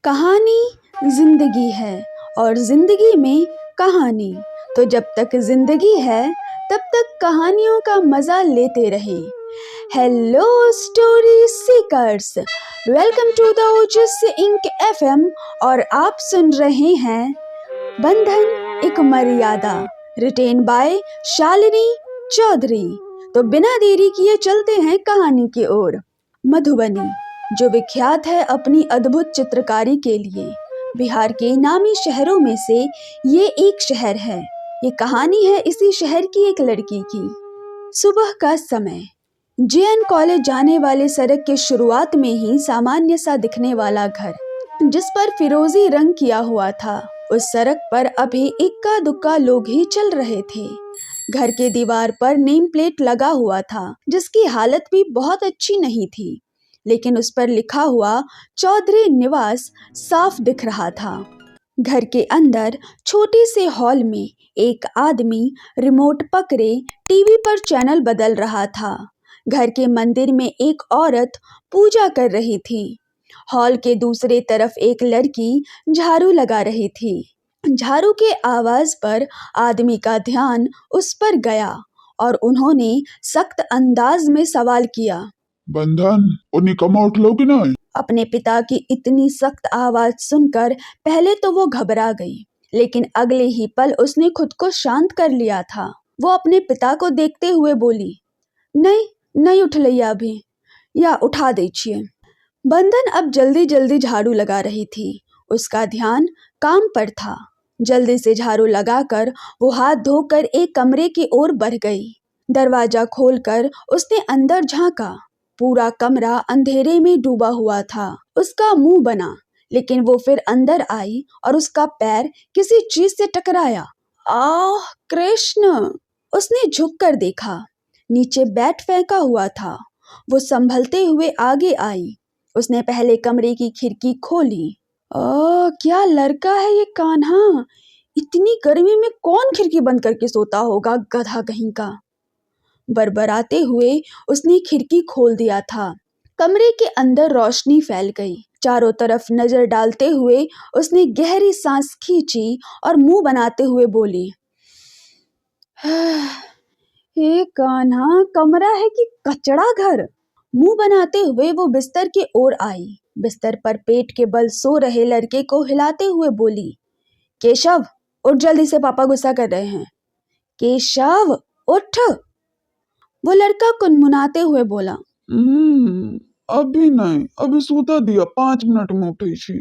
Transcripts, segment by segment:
कहानी जिंदगी है और जिंदगी में कहानी। तो जब तक जिंदगी है तब तक कहानियों का मजा लेते रहें। Hello story seekers, welcome to the Ojas ink FM और आप सुन रहे हैं बंधन एक मर्यादा, रिटेन बाय शालिनी चौधरी। तो बिना देरी किए चलते हैं कहानी की ओर। मधुबनी, जो विख्यात है अपनी अद्भुत चित्रकारी के लिए, बिहार के नामी शहरों में से ये एक शहर है। ये कहानी है इसी शहर की एक लड़की की। सुबह का समय, जेएन कॉलेज जाने वाले सड़क के शुरुआत में ही सामान्य सा दिखने वाला घर, जिस पर फिरोजी रंग किया हुआ था, उस सड़क पर अभी इक्का दुक्का लोग ही चल रहे थे। घर के दीवार पर नेम प्लेट लगा हुआ था, जिसकी हालत भी बहुत अच्छी नहीं थी, लेकिन उस पर लिखा हुआ चौधरी निवास साफ दिख रहा था। घर के अंदर छोटे से हॉल में एक आदमी रिमोट पकड़े टीवी पर चैनल बदल रहा था। घर के मंदिर में एक औरत पूजा कर रही थी। हॉल के दूसरे तरफ एक लड़की झाड़ू लगा रही थी। झाड़ू के आवाज पर आदमी का ध्यान उस पर गया और उन्होंने सख्त अंदाज में सवाल किया, बंधन, वो निकम्मा उठ लो कि नहीं? अपने पिता की इतनी सख्त आवाज सुनकर पहले तो वो घबरा गई, लेकिन अगले ही पल उसने खुद को शांत कर लिया था। वो अपने पिता को देखते हुए बोली, नहीं नहीं उठ लिया अभी, या उठा दीजिए। बंधन अब जल्दी जल्दी झाड़ू लगा रही थी। उसका ध्यान काम पर था। जल्दी से झाड़ू लगाकर वो हाथ धोकर एक कमरे की ओर बढ़ गई। दरवाजा खोलकर उसने अंदर झांका। पूरा कमरा अंधेरे में डूबा हुआ था। उसका मुंह बना, लेकिन वो फिर अंदर आई और उसका पैर किसी चीज से टकराया। आह कृष्ण! उसने झुककर देखा, नीचे बैट फेंका हुआ था। वो संभलते हुए आगे आई। उसने पहले कमरे की खिड़की खोली। क्या लड़का है ये कान्हा! इतनी गर्मी में कौन खिड़की बंद करके सोता होगा, गधा कहीं का। बरबराते हुए उसने खिड़की खोल दिया था। कमरे के अंदर रोशनी फैल गई। चारों तरफ नजर डालते हुए उसने गहरी सांस खींची और मुंह बनाते हुए बोली, हे कान्हा, कमरा है कि कचड़ा घर। मुंह बनाते हुए वो बिस्तर की ओर आई। बिस्तर पर पेट के बल सो रहे लड़के को हिलाते हुए बोली, केशव उठ जल्दी से, पापा गुस्सा कर रहे हैं। केशव उठ! वो लड़का कुनमुनाते हुए बोला, अभी नहीं, अभी सूता दिया, 5 मिनट में उठी छी।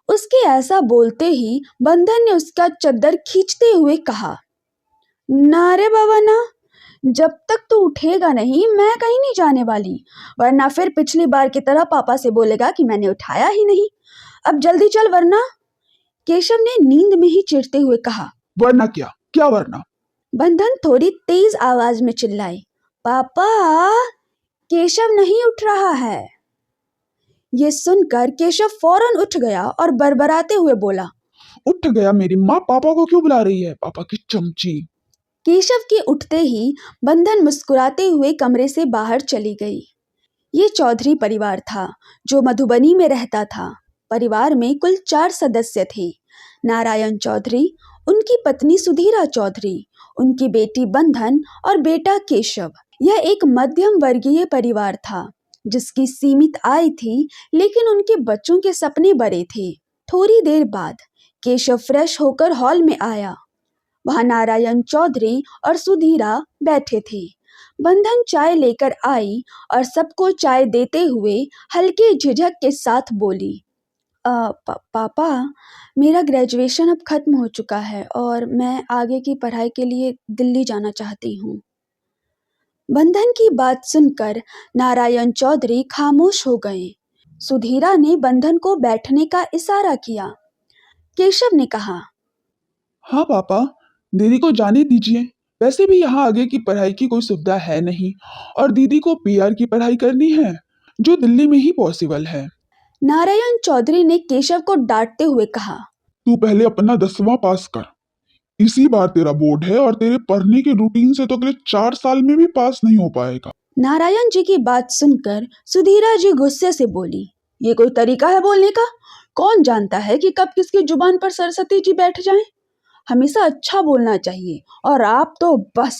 उसके ऐसा बोलते ही बंधन ने उसका चद्दर खींचते हुए कहा, ना रे बाबा ना, जब तक तू उठेगा नहीं मैं कहीं नहीं जाने वाली, वरना फिर पिछली बार की तरह पापा से बोलेगा कि मैंने उठाया ही नहीं। अब जल्दी चल वरना। केशव ने नींद में ही चिढ़ते हुए कहा। वरना क्या? क्या वरना? बंधन थोड़ी तेज आवाज में चिल्लाई, पापा, केशव नहीं उठ रहा है। ये सुनकर केशव फौरन उठ गया और बरबराते हुए बोला, उठ गया? मेरी माँ पापा को क्यों बुला रही है? पापा की चमची। केशव के उठते ही बंधन मुस्कुराते हुए कमरे से बाहर चली गई। ये चौधरी परिवार था जो मधुबनी में रहता था। परिवार में कुल 4 सदस्य थे। नारायण चौधरी, उनकी पत्नी सुधीरा चौधरी, उनकी बेटी बंधन और बेटा केशव। यह एक मध्यम वर्गीय परिवार था जिसकी सीमित आय थी, लेकिन उनके बच्चों के सपने बड़े थे। थोड़ी देर बाद केशव फ्रेश होकर हॉल में आया। वहां नारायण चौधरी और सुधीरा बैठे थे। बंधन चाय लेकर आई और सबको चाय देते हुए हल्के झिझक के साथ बोली, पापा, मेरा ग्रेजुएशन अब खत्म हो चुका है और मैं आगे की पढ़ाई के लिए दिल्ली जाना चाहती हूँ। बंधन की बात सुनकर नारायण चौधरी खामोश हो गए। सुधीरा ने बंधन को बैठने का इशारा किया। केशव ने कहा, हाँ पापा, दीदी को जाने दीजिए। वैसे भी यहाँ आगे की पढ़ाई की कोई सुविधा है नहीं, और दीदी को पीआर की पढ़ाई करनी है जो दिल्ली में ही पॉसिबल है। नारायण चौधरी ने केशव को डांटते हुए कहा, तू पहले अपना 10वां पास कर। इसी बार तेरा बोर्ड है और तेरे पढ़ने के रूटीन से तो अगले 4 साल में भी पास नहीं हो पाएगा। नारायण जी की बात सुनकर सुधीरा जी गुस्से से बोली, ये कोई तरीका है बोलने का? कौन जानता है कि कब किसकी जुबान पर सरस्वती जी बैठ जाएं। हमेशा अच्छा बोलना चाहिए। और आप तो बस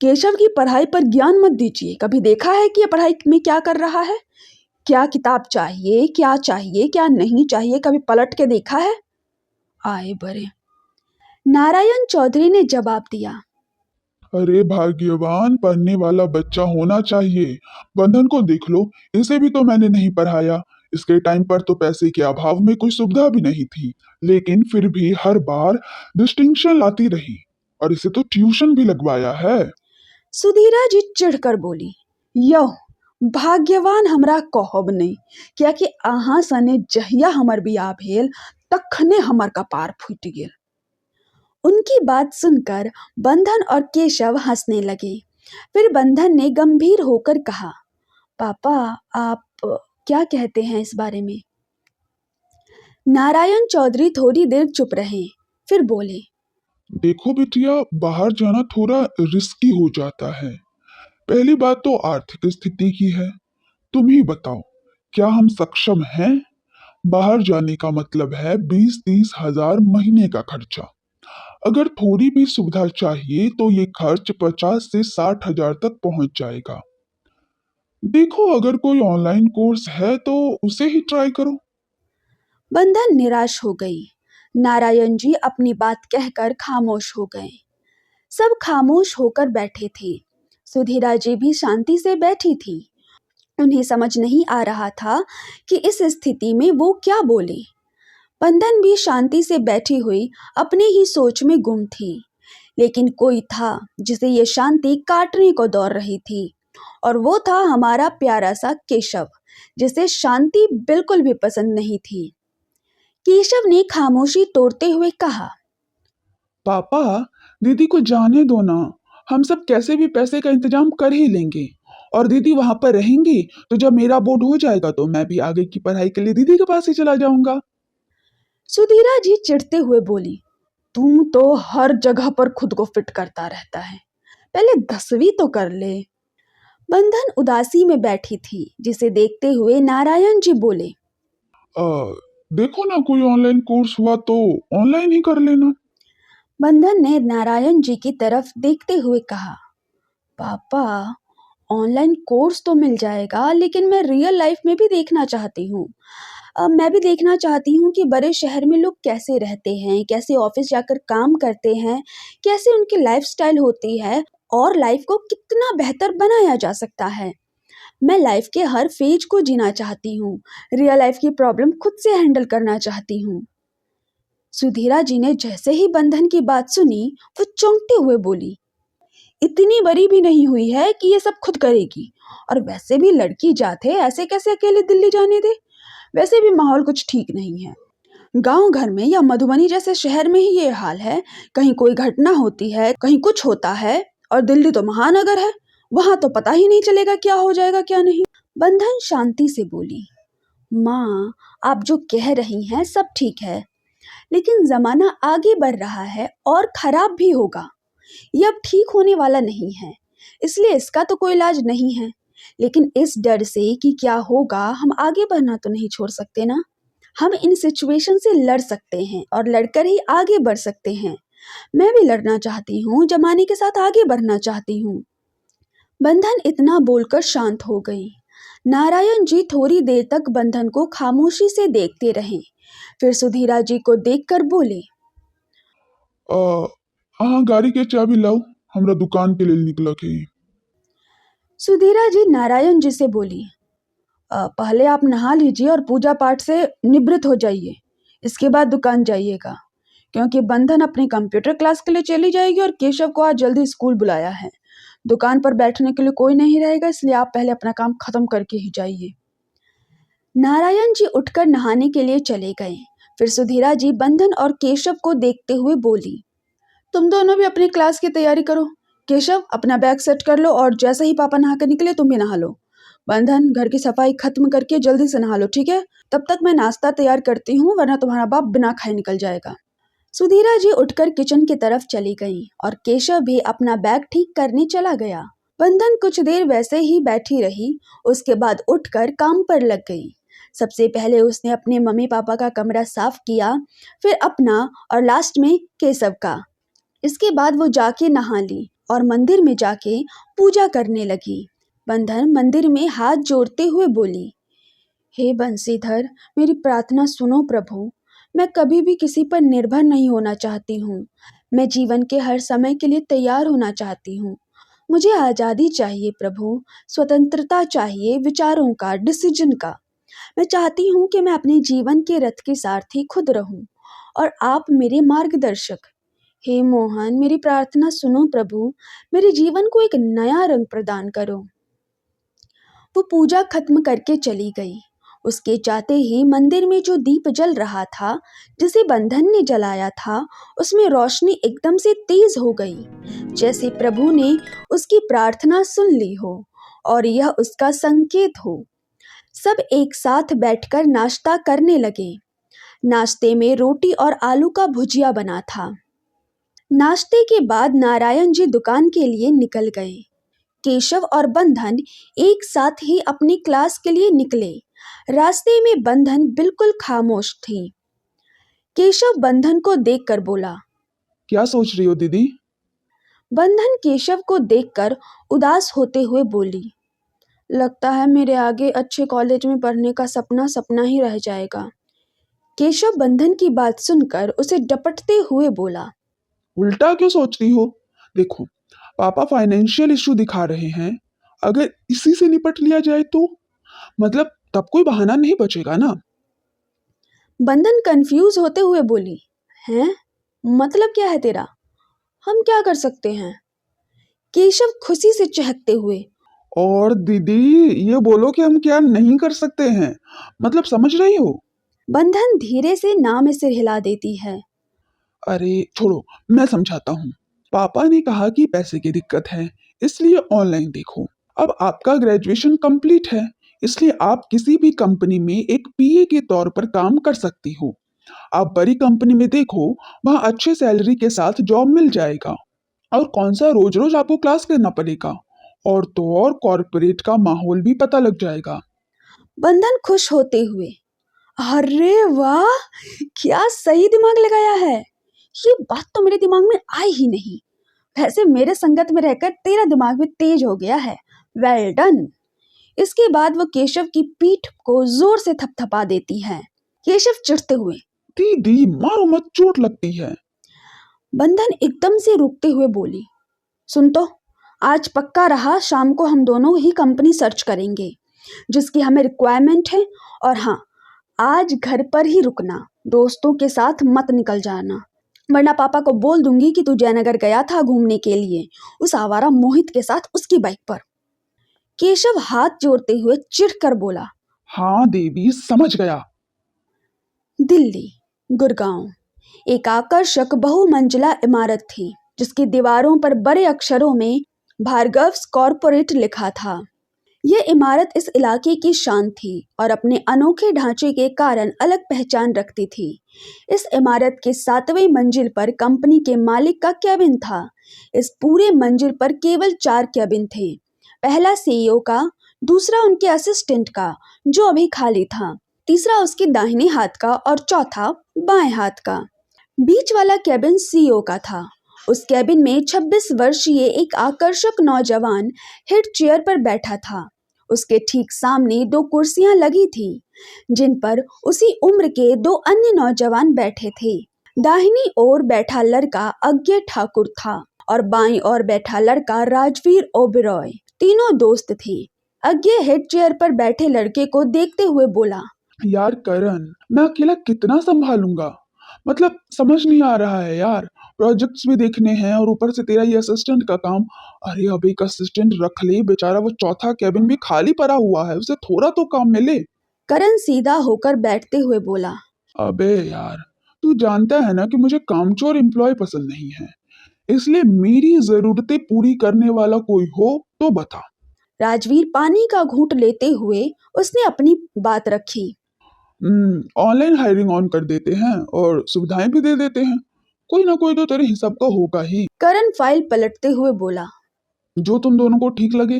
केशव की पढ़ाई पर ज्ञान मत दीजिए। कभी देखा है कि ये पढ़ाई में क्या कर रहा है? क्या किताब चाहिए क्या नहीं चाहिए, कभी पलट के देखा है? आए बड़े। नारायण चौधरी ने जवाब दिया। अरे भाग्यवान पढ़ने वाला बच्चा होना चाहिए। बंधन को देख लो, इसे भी तो मैंने नहीं पढ़ाया। इसके टाइम पर तो पैसे के अभाव में कोई सुविधा भी नहीं थी, लेकिन फिर भी हर बार डिस्टिंक्शन लाती रही, और इसे तो ट्यूशन भी लगवाया है। सुधीरा जी चिढ़कर बोली, यो भाग्यवान हमरा कहब नहीं, क्या कि अहाँ सने जहिया हमर बियाह भेल तखने हमर कपार फूट गेल। उनकी बात सुनकर बंधन और केशव हंसने लगे। फिर बंधन ने गंभीर होकर कहा, पापा आप क्या कहते हैं इस बारे में? नारायण चौधरी थोड़ी देर चुप रहे, फिर बोले, देखो बिटिया, बाहर जाना थोड़ा रिस्की हो जाता है। पहली बात तो आर्थिक स्थिति की है। तुम ही बताओ, क्या हम सक्षम हैं? बाहर जाने का मतलब है 20-30 हजार महीने का खर्चा। अगर थोड़ी भी सुविधा चाहिए तो ये खर्च 50 से 60 हजार तक पहुंच जाएगा। देखो, अगर कोई ऑनलाइन कोर्स है तो उसे ही ट्राई करो। बंधन निराश हो गई। नारायण जी अपनी बात कहकर खामोश हो गए। सब खामोश होकर बैठे थे। सुधीरा जी भी शांति से बैठी थी। उन्हें समझ नहीं आ रहा था कि इस स्थिति में वो क्या बोले। बंधन भी शांति से बैठी हुई अपने ही सोच में गुम थी। लेकिन कोई था जिसे ये शांति काटने को दौड़ रही थी, और वो था हमारा प्यारा सा केशव, जिसे शांति बिल्कुल भी पसंद नहीं थी। केशव ने खामोशी तोड़ते हुए कहा, पापा, दीदी को जाने दो ना। हम सब कैसे भी पैसे का इंतजाम कर ही लेंगे, और दीदी वहां पर रहेंगी तो जब मेरा बोर्ड हो जाएगा तो मैं भी आगे की पढ़ाई के लिए दीदी के पास ही चला जाऊंगा। सुधीरा जी चिढ़ते हुए बोली, तू तो हर जगह पर खुद को फिट करता रहता है, पहले 10वीं तो कर ले। बंधन उदासी में बैठी थी, जिसे देखते हुए नारायण जी बोले, आ, देखो ना, कोई ऑनलाइन कोर्स हुआ तो ऑनलाइन ही कर लेना। बंधन ने नारायण जी की तरफ देखते हुए कहा, पापा ऑनलाइन कोर्स तो मिल जाएगा, लेकिन मैं रियल लाइफ में भी देखना चाहती हूँ। मैं भी देखना चाहती हूँ कि बड़े शहर में लोग कैसे रहते हैं, कैसे ऑफिस जाकर काम करते हैं, कैसे उनकी लाइफस्टाइल होती है, और लाइफ को कितना बेहतर बनाया जा सकता है। मैं लाइफ के हर फेज को जीना चाहती हूँ, रियल लाइफ की प्रॉब्लम खुद से हैंडल करना चाहती हूँ। सुधीरा जी ने जैसे ही बंधन की बात सुनी, वो चौंकते हुए बोली, इतनी बड़ी भी नहीं हुई है कि ये सब खुद करेगी। और वैसे भी लड़की जात है, ऐसे कैसे अकेले दिल्ली जाने दे? वैसे भी माहौल कुछ ठीक नहीं है। गांव घर में या मधुबनी जैसे शहर में ही ये हाल है। कहीं कोई घटना होती है, कहीं कुछ होता है, और दिल्ली तो महानगर है, वहां तो पता ही नहीं चलेगा क्या हो जाएगा क्या नहीं। बंधन शांति से बोली, माँ आप जो कह रही हैं सब ठीक है, लेकिन जमाना आगे बढ़ रहा है और खराब भी होगा। ये अब ठीक होने वाला नहीं है, इसलिए इसका तो कोई इलाज नहीं है। लेकिन इस डर से कि क्या होगा, हम आगे बढ़ना तो नहीं छोड़ सकते ना। हम इन सिचुएशन से लड़ सकते हैं और लड़कर ही आगे बढ़ सकते हैं। मैं भी लड़ना चाहती हूँ, जमाने के साथ आगे बढ़ना चाहती हूँ। बंधन इतना बोलकर शांत हो गई। नारायण जी थोड़ी देर तक बंधन को खामोशी से देखते रहे, फिर सुधीरा जी को देखकर बोले, आ, हाँ, गाड़ी के चाबी लाओ, हमरा दुकान के लिए निकला के। सुधीरा जी नारायण जी से बोली, पहले आप नहा लीजिए और पूजा पाठ से निवृत्त हो जाइए, इसके बाद दुकान जाइएगा, क्योंकि बंधन अपने कंप्यूटर क्लास के लिए चली जाएगी और केशव को आज जल्दी स्कूल बुलाया है। दुकान पर बैठने के लिए कोई नहीं रहेगा, इसलिए आप पहले अपना काम खत्म करके ही जाइए। नारायण जी उठकर नहाने के लिए चले गए। फिर सुधीरा जी बंधन और केशव को देखते हुए बोली, तुम दोनों भी अपनी क्लास की तैयारी करो। केशव अपना बैग सेट कर लो, और जैसे ही पापा नहा कर निकले तुम भी नहा लो। बंधन घर की सफाई खत्म करके जल्दी से नहा लो, ठीक है? तब तक मैं नाश्ता तैयार करती हूँ, वरना तुम्हारा बाप बिना खाए निकल जाएगा। सुधीरा जी उठकर किचन की तरफ चली गईं और केशव भी अपना बैग ठीक करने चला गया। बंधन कुछ देर वैसे ही बैठी रही, उसके बाद उठकर काम पर लग गई। सबसे पहले उसने अपने मम्मी पापा का कमरा साफ किया, फिर अपना और लास्ट में केशव का। इसके बाद वो जाके नहा ली और मंदिर में जाके पूजा करने लगी। बंधन मंदिर में हाथ जोड़ते हुए बोली, हे बंसीधर, मेरी प्रार्थना सुनो प्रभु। मैं कभी भी किसी पर निर्भर नहीं होना चाहती हूँ। मैं जीवन के हर समय के लिए तैयार होना चाहती हूँ। मुझे आज़ादी चाहिए प्रभु, स्वतंत्रता चाहिए, विचारों का, डिसीजन का। मैं चाहती हूँ कि मैं अपने जीवन के रथ की सारथी खुद रहूं और आप मेरे मार्गदर्शक। हे मोहन, मेरी प्रार्थना सुनो प्रभु, मेरे जीवन को एक नया रंग प्रदान करो। वो पूजा खत्म करके चली गई। उसके जाते ही मंदिर में जो दीप जल रहा था, जिसे बंधन ने जलाया था, उसमें रोशनी एकदम से तेज हो गई, जैसे प्रभु ने उसकी प्रार्थना सुन ली हो और यह उसका संकेत हो। सब एक साथ बैठकर नाश्ता करने लगे। नाश्ते में रोटी और आलू का भुजिया बना था। नाश्ते के बाद नारायण जी दुकान के लिए निकल गए। केशव और बंधन एक साथ ही अपनी क्लास के लिए निकले। रास्ते में बंधन बिल्कुल खामोश थी। केशव बंधन को देखकर बोला, क्या सोच रही हो दीदी? बंधन केशव को देखकर उदास होते हुए बोली, लगता है मेरे आगे अच्छे कॉलेज में पढ़ने का सपना सपना ही रह जाएगा। केशव बंधन की बात सुनकर उसे डपटते हुए बोला, उल्टा क्यों सोचती हो? देखो, पापा फाइनेंशियल इशू दिखा रहे हैं। अगर इसी से निपट लिया जाए तो मतलब तब कोई बहाना नहीं बचेगा ना। बंधन कंफ्यूज होते हुए बोली, हैं? मतलब क्या है तेरा? हम क्या कर सकते हैं? केशव खुशी से चहकते हुए, और दीदी, ये बोलो कि हम क्या नहीं कर सकते हैं, मतलब समझ रही हो? बंधन धीरे से ना में सिर हिला देती है। अरे छोड़ो, मैं समझाता हूँ। पापा ने कहा कि पैसे की दिक्कत है, इसलिए ऑनलाइन देखो। अब आपका ग्रेजुएशन कंप्लीट है, इसलिए आप किसी भी कंपनी में एक पीए के तौर पर काम कर सकती हो। आप बड़ी कंपनी में देखो, वहाँ अच्छे सैलरी के साथ जॉब मिल जाएगा। और कौन सा रोज रोज आपको क्लास करना पड़ेगा। और तो और कॉर्पोरेट का माहौल भी पता लग जाएगा। बंधन खुश होते हुए, अरे वाह, क्या सही दिमाग लगाया है। ये बात तो मेरे दिमाग में आई ही नहीं। वैसे मेरे संगत में रहकर तेरा दिमाग भी तेज हो गया है। Well done. इसके बाद वो केशव की पीठ को जोर से थपथपा देती है। केशव चिढ़ते हुए, दीदी मारो मत, चोट लगती है। बंधन एकदम से रुकते हुए बोली, सुन तो, आज पक्का रहा, शाम को हम दोनों ही कंपनी सर्च करेंगे जिसकी हमें रिक्वायरमेंट है। और हाँ, आज घर पर ही रुकना, दोस्तों के साथ मत निकल जाना, वरना पापा को बोल दूंगी कि तू जयनगर गया था घूमने के लिए उस आवारा मोहित के साथ उसकी बाइक पर। केशव हाथ जोड़ते हुए चिढ़कर बोला, हाँ देवी, समझ गया। दिल्ली, गुड़गांव। एक आकर्षक बहुमंजिला इमारत थी जिसकी दीवारों पर बड़े अक्षरों में भार्गव्स कॉर्पोरेट लिखा था। यह इमारत इस इलाके की शान थी और अपने अनोखे ढांचे के कारण अलग पहचान रखती थी। इस इमारत के 7वें मंजिल पर कंपनी के मालिक का कैबिन था। इस पूरे मंजिल पर केवल 4 कैबिन थे। पहला सीईओ का, दूसरा उनके असिस्टेंट का जो अभी खाली था, तीसरा उसके दाहिने हाथ का और चौथा बाएं हाथ का। बीच वाला कैबिन सीईओ का था। उस कैबिन में 26 वर्षीय एक आकर्षक नौजवान हेड चेयर पर बैठा था। उसके ठीक सामने 2 कुर्सियां लगी थी जिन पर उसी उम्र के 2 अन्य नौजवान बैठे थे। दाहिनी ओर बैठा लड़का अज्ञे ठाकुर था और बाईं ओर बैठा लड़का राजवीर ओबेरॉय। तीनों दोस्त थे। अज्ञे हेड चेयर पर बैठे लड़के को देखते हुए बोला, यार करण, मैं अकेला कितना संभालूंगा, मतलब समझ नहीं आ रहा है यार। प्रोजेक्ट्स भी देखने हैं और ऊपर से तेरा ये असिस्टेंट का काम। अरे अब एक असिस्टेंट रख ले, बेचारा वो चौथा कैबिन भी खाली पड़ा हुआ है, उसे थोड़ा तो काम मिले। करण सीधा होकर बैठते हुए बोला, अबे यार, तू जानता है ना कि मुझे कामचोर एम्प्लॉय पसंद नहीं है, इसलिए मेरी जरूरतें पूरी करने वाला कोई हो तो बता। राजवीर पानी का घूंट लेते हुए उसने अपनी बात रखी। ऑनलाइन हायरिंग ऑन कर देते हैं और सुविधाएं भी दे देते हैं। कोई ना कोई तो तेरे हिसाब का होगा ही, करण फाइल पलटते हुए बोला, जो तुम दोनों को ठीक लगे।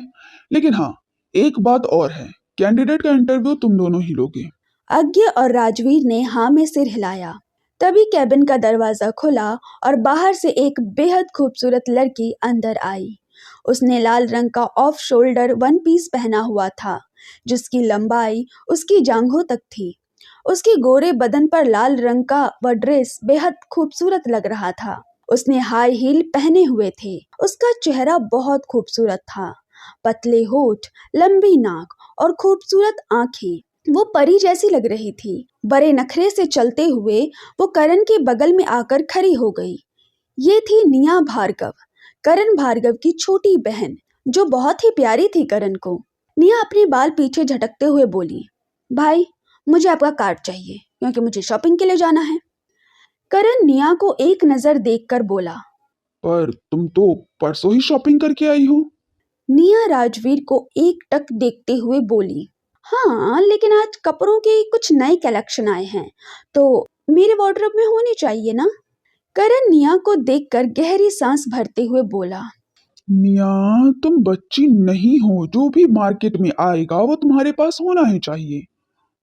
लेकिन हाँ, एक बात और है, कैंडिडेट का इंटरव्यू तुम दोनों ही लोगे। अज्ञे और राजवीर ने हाँ में सिर हिलाया। तभी कैबिन का दरवाजा खुला और बाहर से एक बेहद खूबसूरत लड़की अंदर आई। उसने लाल रंग का ऑफ शोल्डर वन पीस पहना हुआ था, जिसकी लंबाई उसकी जांघों तक थी। उसके गोरे बदन पर लाल रंग का वह ड्रेस बेहद खूबसूरत लग रहा था। उसने हाई हील पहने हुए थे। उसका चेहरा बहुत खूबसूरत था। पतले होठ, लंबी नाक और खूबसूरत आंखें। वो परी जैसी लग रही थी। बड़े नखरे से चलते हुए वो करण के बगल में आकर खड़ी हो गई। ये थी निया भार्गव, करण भार्गव की छोटी बहन, जो बहुत ही प्यारी थी करण को। निया अपने बाल पीछे झटकते हुए बोली, भाई मुझे आपका कार्ड चाहिए क्योंकि मुझे शॉपिंग के लिए जाना है। करण निया को एक नजर देखकर बोला, पर तुम तो परसों ही शॉपिंग करके आई हो। निया राजवीर को एक टक देखते हुए बोली, हाँ लेकिन आज कपड़ों के कुछ नए कलेक्शन आए हैं तो मेरे वार्डरोब में होने चाहिए ना। करण निया को देखकर गहरी सांस भरते हुए बोला, निया, तुम बच्ची नहीं हो। जो भी मार्केट में आएगा वो तुम्हारे पास होना ही चाहिए।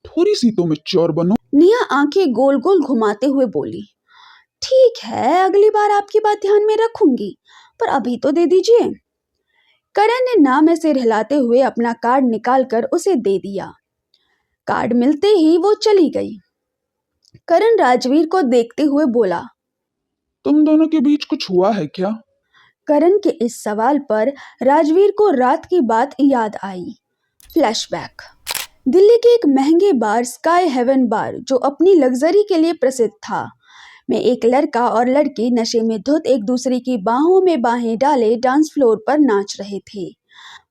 थोड़ी सी तो मैच्योर बनो। निया आंखें गोल गोल घुमाते हुए बोली, ठीक है अगली बार आपकी बात ध्यान में रखूंगी, पर अभी तो दे दीजिए। करण ने ना में सिर हिलाते हुए अपना कार्ड निकालकर उसे दे दिया। कार्ड मिलते ही वो चली गई। करण राजवीर को देखते हुए बोला, तुम दोनों के बीच कुछ हुआ है क्या? करण के इस सवाल पर राजवीर को रात की बात याद आई। फ्लैशबैक। दिल्ली के एक महंगे बार स्काई हेवन बार, जो अपनी लग्जरी के लिए प्रसिद्ध था, में एक लड़का और लड़की नशे में धुत एक दूसरे की बाहों में बाहें डाले डांस फ्लोर पर नाच रहे थे।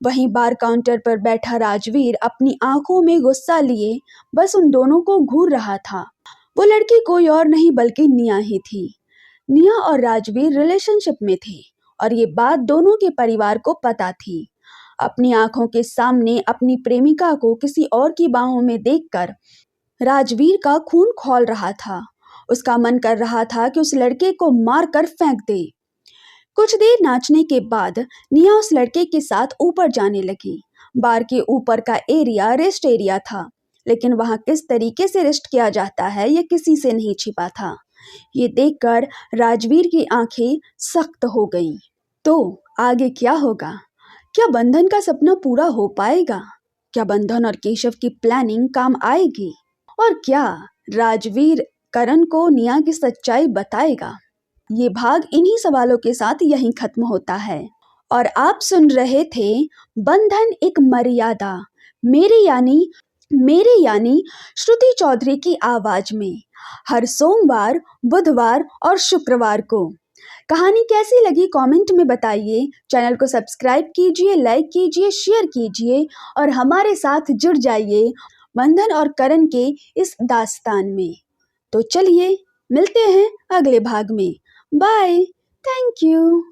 वहीं बार काउंटर पर बैठा राजवीर अपनी आंखों में गुस्सा लिए बस उन दोनों को घूर रहा था। वो लड़की कोई और नहीं बल्कि निया ही थी। निया और राजवीर रिलेशनशिप में थे और ये बात दोनों के परिवार को पता थी। अपनी आंखों के सामने अपनी प्रेमिका को किसी और की बाहों में देखकर राजवीर का खून खौल रहा था। उसका मन कर रहा था कि उस लड़के को मारकर फेंक दे। कुछ देर नाचने के बाद निया उस लड़के के साथ ऊपर जाने लगी। बार के ऊपर का एरिया रेस्ट एरिया था, लेकिन वहां किस तरीके से रेस्ट किया जाता है ये किसी से नहीं छिपा था। ये देखकर राजवीर की आंखें सख्त हो गईं। तो आगे क्या होगा? क्या बंधन का सपना पूरा हो पाएगा? क्या बंधन और केशव की प्लानिंग काम आएगी? और क्या राजवीर करण को निया की सच्चाई बताएगा? ये भाग इन्हीं सवालों के साथ यहीं खत्म होता है। और आप सुन रहे थे बंधन एक मर्यादा, मेरे यानी श्रुति चौधरी की आवाज में, हर सोमवार, बुधवार और शुक्रवार को। कहानी कैसी लगी कमेंट में बताइए। चैनल को सब्सक्राइब कीजिए, लाइक कीजिए, शेयर कीजिए और हमारे साथ जुड़ जाइए बंधन और करण के इस दास्तान में। तो चलिए मिलते हैं अगले भाग में। बाय। Thank you.